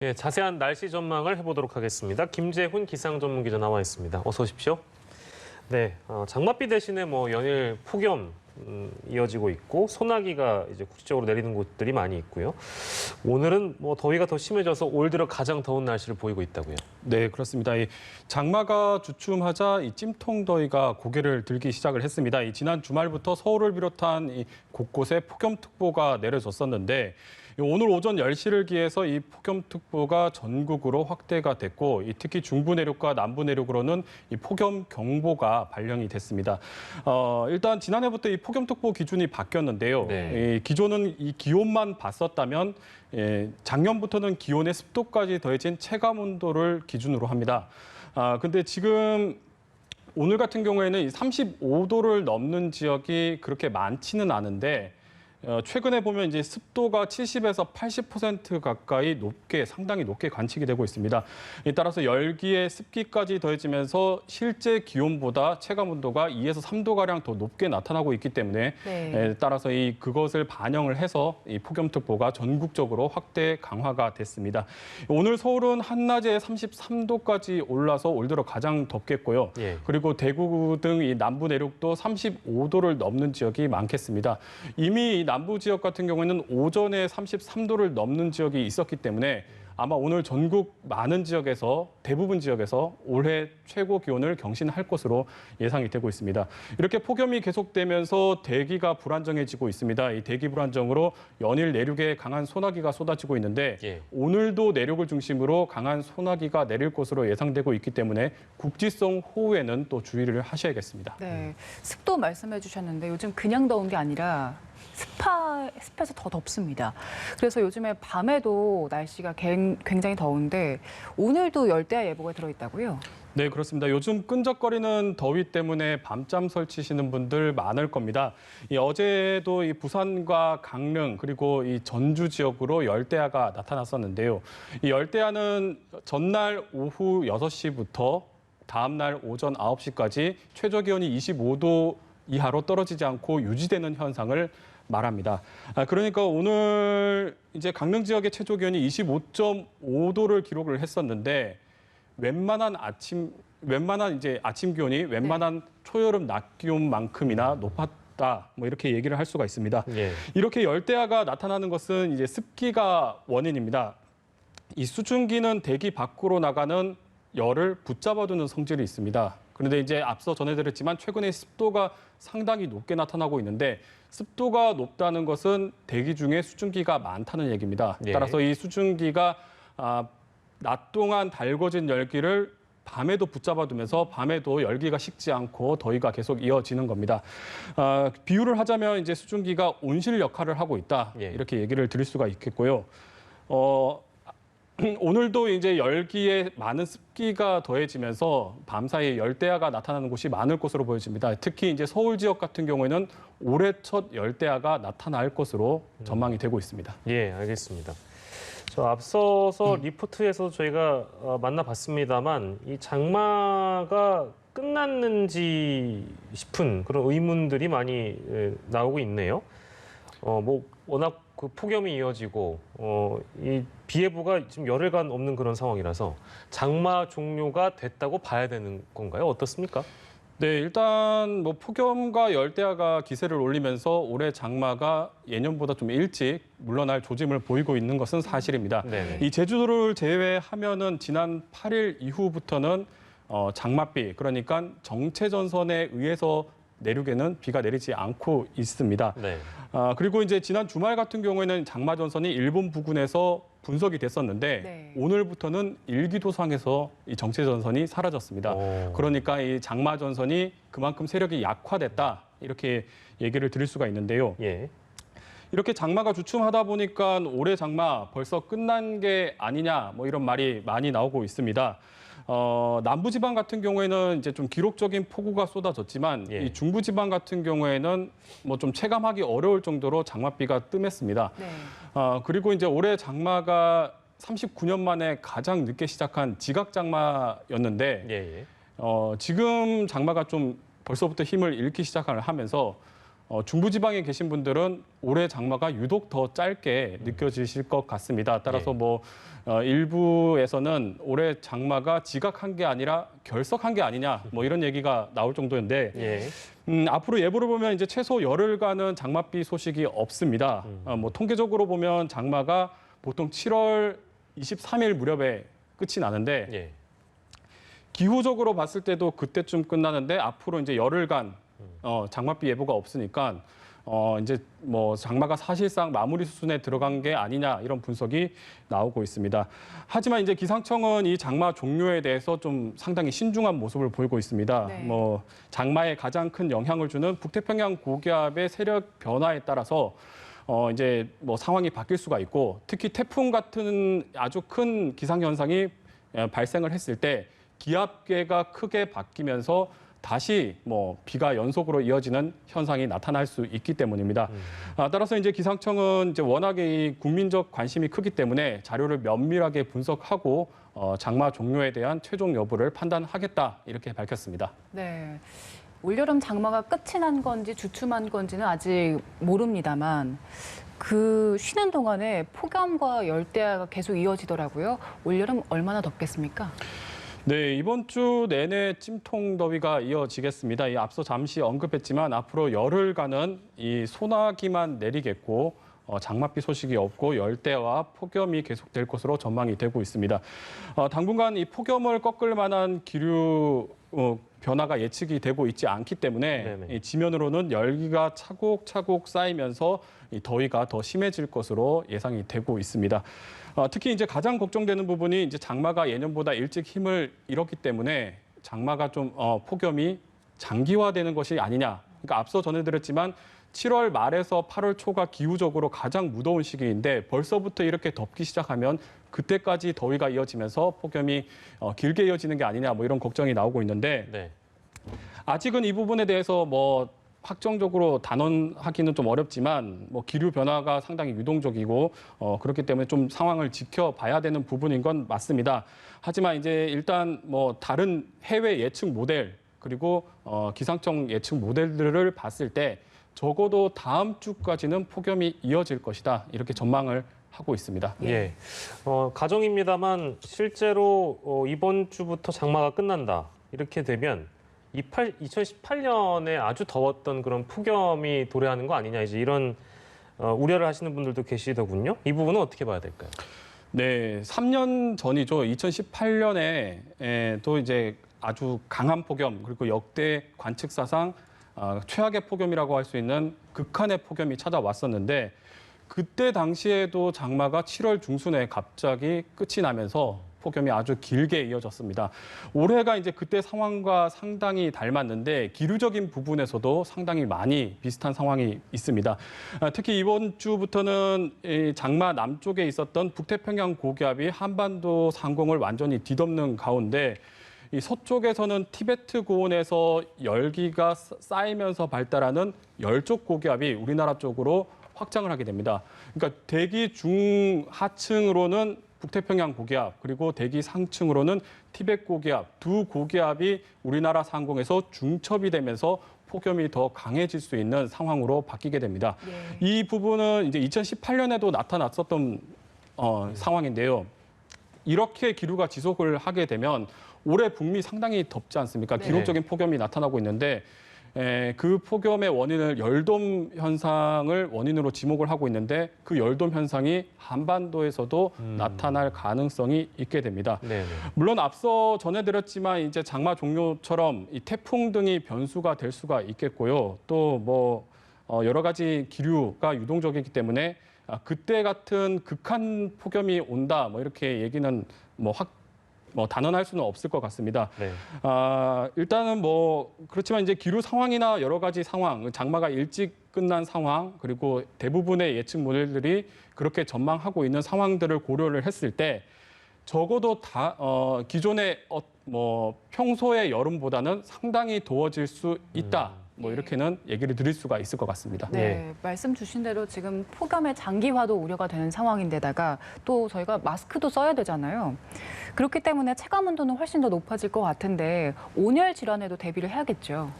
예, 자세한 날씨 전망을 해보도록 하겠습니다. 김재훈 기상 전문 기자 나와 있습니다. 어서 오십시오. 네, 장맛비 대신에 연일 폭염 이어지고 있고 소나기가 이제 국지적으로 내리는 곳들이 많이 있고요. 오늘은 더위가 더 심해져서 올 들어 가장 더운 날씨를 보이고 있다고요. 네, 그렇습니다. 이 장마가 주춤하자 이 찜통 더위가 고개를 들기 시작을 했습니다. 지난 주말부터 서울을 비롯한 곳곳에 폭염특보가 내려졌었는데 오늘 오전 10시를 기해서 이 폭염특보가 전국으로 확대가 됐고 특히 중부 내륙과 남부 내륙으로는 이 폭염경보가 발령이 됐습니다. 일단 지난해부터 이 폭염특보 기준이 바뀌었는데요. 네. 이 기존은 이 기온만 봤었다면 작년부터는 기온의 습도까지 더해진 체감 온도를 기준으로 합니다. 근데 지금 오늘 같은 경우에는 이 35도를 넘는 지역이 그렇게 많지는 않은데 최근에 보면 이제 습도가 70에서 80% 가까이 상당히 높게 관측이 되고 있습니다. 따라서 열기에 습기까지 더해지면서 실제 기온보다 체감 온도가 2에서 3도 가량 더 높게 나타나고 있기 때문에 따라서 그것을 반영을 해서 이 폭염특보가 전국적으로 확대 강화가 됐습니다. 오늘 서울은 한낮에 33도까지 올라서 올 들어 가장 덥겠고요. 그리고 대구 등 이 남부 내륙도 35도를 넘는 지역이 많겠습니다. 이미 남부 지역 같은 경우에는 오전에 33도를 넘는 지역이 있었기 때문에 아마 오늘 전국 많은 지역에서 대부분 지역에서 올해 최고 기온을 경신할 것으로 예상이 되고 있습니다. 이렇게 폭염이 계속되면서 대기가 불안정해지고 있습니다. 이 대기 불안정으로 연일 내륙에 강한 소나기가 쏟아지고 있는데 오늘도 내륙을 중심으로 강한 소나기가 내릴 것으로 예상되고 있기 때문에 국지성 호우에는 또 주의를 하셔야겠습니다. 네, 습도 말씀해 주셨는데 요즘 그냥 더운 게 아니라 습해서 더 덥습니다. 그래서 요즘에 밤에도 날씨가 굉장히 더운데 오늘도 열대야 예보가 들어있다고요? 네, 그렇습니다. 요즘 끈적거리는 더위 때문에 밤잠 설치시는 분들 많을 겁니다. 어제도 이 부산과 강릉 그리고 이 전주 지역으로 열대야가 나타났었는데요. 이 열대야는 전날 오후 6시부터 다음날 오전 9시까지 최저 기온이 25도 이하로 떨어지지 않고 유지되는 현상을 말합니다. 그러니까 오늘 이제 강릉 지역의 최저 기온이 25.5도를 기록을 했었는데 웬만한 아침 기온이 웬만한 초여름 낮 기온만큼이나 높았다. 이렇게 얘기를 할 수가 있습니다. 이렇게 열대야가 나타나는 것은 이제 습기가 원인입니다. 이 수증기는 대기 밖으로 나가는 열을 붙잡아두는 성질이 있습니다. 그런데 이제 앞서 전해드렸지만 최근에 습도가 상당히 높게 나타나고 있는데 습도가 높다는 것은 대기 중에 수증기가 많다는 얘기입니다. 따라서 이 수증기가 낮 동안 달궈진 열기를 밤에도 붙잡아두면서 밤에도 열기가 식지 않고 더위가 계속 이어지는 겁니다. 비유를 하자면 이제 수증기가 온실 역할을 하고 있다. 이렇게 얘기를 드릴 수가 있겠고요. 오늘도 이제 열기에 많은 습기가 더해지면서 밤사이 열대야가 나타나는 곳이 많을 것으로 보여집니다. 특히 이제 서울 지역 같은 경우에는 올해 첫 열대야가 나타날 것으로 전망이 되고 있습니다. 예, 알겠습니다. 앞서서 리포트에서 저희가 만나봤습니다만 이 장마가 끝났는지 싶은 그런 의문들이 많이 나오고 있네요. 워낙 그 폭염이 이어지고 이 비 예보가 지금 열흘간 없는 그런 상황이라서 장마 종료가 됐다고 봐야 되는 건가요? 어떻습니까? 네, 일단 폭염과 열대야가 기세를 올리면서 올해 장마가 예년보다 좀 일찍 물러날 조짐을 보이고 있는 것은 사실입니다. 이 제주도를 제외하면은 지난 8일 이후부터는 장맛비, 그러니까 정체전선에 의해서 내륙에는 비가 내리지 않고 있습니다. 그리고 이제 지난 주말 같은 경우에는 장마전선이 일본 부근에서 분석이 됐었는데 오늘부터는 일기도상에서 이 정체전선이 사라졌습니다. 그러니까 이 장마전선이 그만큼 세력이 약화됐다 이렇게 얘기를 드릴 수가 있는데요. 이렇게 장마가 주춤하다 보니까 올해 장마 벌써 끝난 게 아니냐 이런 말이 많이 나오고 있습니다. 남부지방 같은 경우에는 이제 좀 기록적인 폭우가 쏟아졌지만 이 중부지방 같은 경우에는 좀 체감하기 어려울 정도로 장맛비가 뜸했습니다. 그리고 이제 올해 장마가 39년 만에 가장 늦게 시작한 지각장마였는데 지금 장마가 좀 벌써부터 힘을 잃기 시작을 하면서 중부지방에 계신 분들은 올해 장마가 유독 더 짧게 느껴지실 것 같습니다. 따라서 뭐 일부에서는 올해 장마가 지각한 게 아니라 결석한 게 아니냐 뭐 이런 얘기가 나올 정도인데 앞으로 예보를 보면 이제 최소 열흘간은 장맛비 소식이 없습니다. 뭐 통계적으로 보면 장마가 보통 7월 23일 무렵에 끝이 나는데 기후적으로 봤을 때도 그때쯤 끝나는데 앞으로 이제 열흘간 장맛비 예보가 없으니까 이제 뭐 장마가 사실상 마무리 수순에 들어간 게 아니냐 이런 분석이 나오고 있습니다. 하지만 이제 기상청은 이 장마 종료에 대해서 좀 상당히 신중한 모습을 보이고 있습니다. 네. 뭐 장마에 가장 큰 영향을 주는 북태평양 고기압의 세력 변화에 따라서 이제 뭐 상황이 바뀔 수가 있고 특히 태풍 같은 아주 큰 기상 현상이 발생을 했을 때 기압계가 크게 바뀌면서 다시 뭐 비가 연속으로 이어지는 현상이 나타날 수 있기 때문입니다. 따라서 이제 기상청은 이제 워낙에 이 국민적 관심이 크기 때문에 자료를 면밀하게 분석하고 장마 종료에 대한 최종 여부를 판단하겠다 이렇게 밝혔습니다. 네. 올여름 장마가 끝이 난 건지 주춤한 건지는 아직 모릅니다만 그 쉬는 동안에 폭염과 열대야가 계속 이어지더라고요. 올여름 얼마나 덥겠습니까? 네, 이번 주 내내 찜통 더위가 이어지겠습니다. 앞서 잠시 언급했지만 앞으로 열흘간은 이 소나기만 내리겠고 장맛비 소식이 없고 열대와 폭염이 계속될 것으로 전망이 되고 있습니다. 당분간 이 폭염을 꺾을 만한 기류 변화가 예측이 되고 있지 않기 때문에 이 지면으로는 열기가 차곡차곡 쌓이면서 이 더위가 더 심해질 것으로 예상이 되고 있습니다. 특히 이제 가장 걱정되는 부분이 이제 장마가 예년보다 일찍 힘을 잃었기 때문에 장마가 좀 폭염이 장기화되는 것이 아니냐. 그러니까 앞서 전해드렸지만 7월 말에서 8월 초가 기후적으로 가장 무더운 시기인데 벌써부터 이렇게 덥기 시작하면 그때까지 더위가 이어지면서 폭염이 길게 이어지는 게 아니냐 뭐 이런 걱정이 나오고 있는데 아직은 이 부분에 대해서 뭐 확정적으로 단언하기는 좀 어렵지만 뭐 기류 변화가 상당히 유동적이고 그렇기 때문에 좀 상황을 지켜봐야 되는 부분인 건 맞습니다. 하지만 이제 일단 뭐 다른 해외 예측 모델 그리고 기상청 예측 모델들을 봤을 때 적어도 다음 주까지는 폭염이 이어질 것이다 이렇게 전망을 하고 있습니다. 예. 가정입니다만 실제로 이번 주부터 장마가 끝난다 이렇게 되면 2018년에 아주 더웠던 그런 폭염이 도래하는 거 아니냐 이제 이런 우려를 하시는 분들도 계시더군요. 이 부분은 어떻게 봐야 될까요? 네, 3년 전이죠. 2018년에 또 이제 아주 강한 폭염 그리고 역대 관측사상 최악의 폭염이라고 할 수 있는 극한의 폭염이 찾아왔었는데 그때 당시에도 장마가 7월 중순에 갑자기 끝이 나면서 폭염이 아주 길게 이어졌습니다. 올해가 이제 그때 상황과 상당히 닮았는데 기류적인 부분에서도 상당히 많이 비슷한 상황이 있습니다. 특히 이번 주부터는 장마 남쪽에 있었던 북태평양 고기압이 한반도 상공을 완전히 뒤덮는 가운데 이 서쪽에서는 티베트 고원에서 열기가 쌓이면서 발달하는 열쪽 고기압이 우리나라 쪽으로 확장을 하게 됩니다. 그러니까 대기 중하층으로는 북태평양 고기압 그리고 대기 상층으로는 티베트 고기압 두 고기압이 우리나라 상공에서 중첩이 되면서 폭염이 더 강해질 수 있는 상황으로 바뀌게 됩니다. 이 부분은 이제 2018년에도 나타났었던 상황인데요. 이렇게 기류가 지속을 하게 되면 올해 북미 상당히 덥지 않습니까? 기록적인 폭염이 나타나고 있는데 그 폭염의 원인을 열돔 현상을 원인으로 지목을 하고 있는데 그 열돔 현상이 한반도에서도 나타날 가능성이 있게 됩니다. 물론 앞서 전해드렸지만 이제 장마 종료처럼 이 태풍 등이 변수가 될 수가 있겠고요. 또 뭐 여러 가지 기류가 유동적이기 때문에 그때 같은 극한 폭염이 온다 뭐 이렇게 얘기는 단언할 수는 없을 것 같습니다. 일단은 뭐 그렇지만 이제 기류 상황이나 여러 가지 상황, 장마가 일찍 끝난 상황, 그리고 대부분의 예측 모델들이 그렇게 전망하고 있는 상황들을 고려를 했을 때 적어도 기존의 평소의 여름보다는 상당히 더워질 수 있다. 뭐 이렇게는 얘기를 드릴 수가 있을 것 같습니다. 네, 말씀 주신 대로 지금 폭염의 장기화도 우려가 되는 상황인데다가 또 저희가 마스크도 써야 되잖아요. 그렇기 때문에 체감 온도는 훨씬 더 높아질 것 같은데 온열 질환에도 대비를 해야겠죠.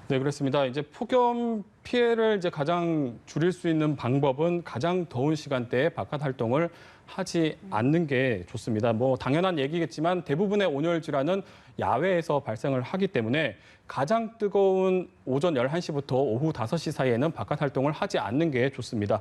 네, 그렇습니다. 이제 폭염 피해를 이제 가장 줄일 수 있는 방법은 가장 더운 시간대에 바깥 활동을 하지 않는 게 좋습니다. 뭐 당연한 얘기겠지만 대부분의 온열 질환은 야외에서 발생을 하기 때문에 가장 뜨거운 오전 11시부터 오후 5시 사이에는 바깥 활동을 하지 않는 게 좋습니다.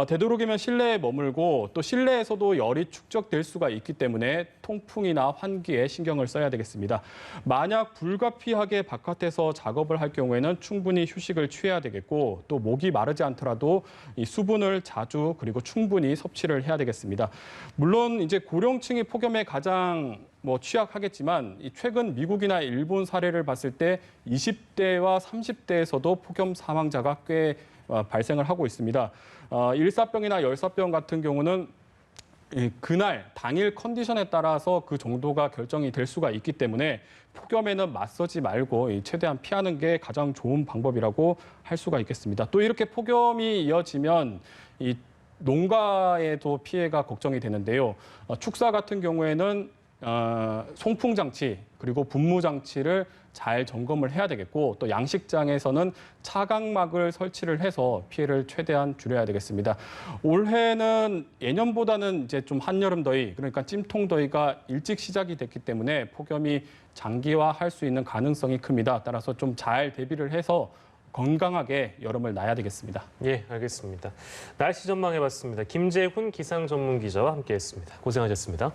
되도록이면 실내에 머물고 또 실내에서도 열이 축적될 수가 있기 때문에 통풍이나 환기에 신경을 써야 되겠습니다. 만약 불가피하게 바깥에서 작업을 할 경우에는 충분히 휴식을 취해야 되겠고 또 목이 마르지 않더라도 이 수분을 자주 그리고 충분히 섭취를 해야 되겠습니다. 물론 이제 고령층이 폭염에 가장 취약하겠지만 최근 미국이나 일본 사례를 봤을 때 20대와 30대에서도 폭염 사망자가 꽤 발생을 하고 있습니다. 일사병이나 열사병 같은 경우는 그날 당일 컨디션에 따라서 그 정도가 결정이 될 수가 있기 때문에 폭염에는 맞서지 말고 최대한 피하는 게 가장 좋은 방법이라고 할 수가 있겠습니다. 또 이렇게 폭염이 이어지면 이 농가에도 피해가 걱정이 되는데요. 축사 같은 경우에는 송풍 장치 그리고 분무 장치를 잘 점검을 해야 되겠고 또 양식장에서는 차각막을 설치를 해서 피해를 최대한 줄여야 되겠습니다. 올해는 예년보다는 이제 좀 한여름 더위 그러니까 찜통 더위가 일찍 시작이 됐기 때문에 폭염이 장기화할 수 있는 가능성이 큽니다. 따라서 좀 잘 대비를 해서 건강하게 여름을 나야 되겠습니다. 예, 알겠습니다. 날씨 전망해봤습니다. 김재훈 기상 전문 기자와 함께했습니다. 고생하셨습니다.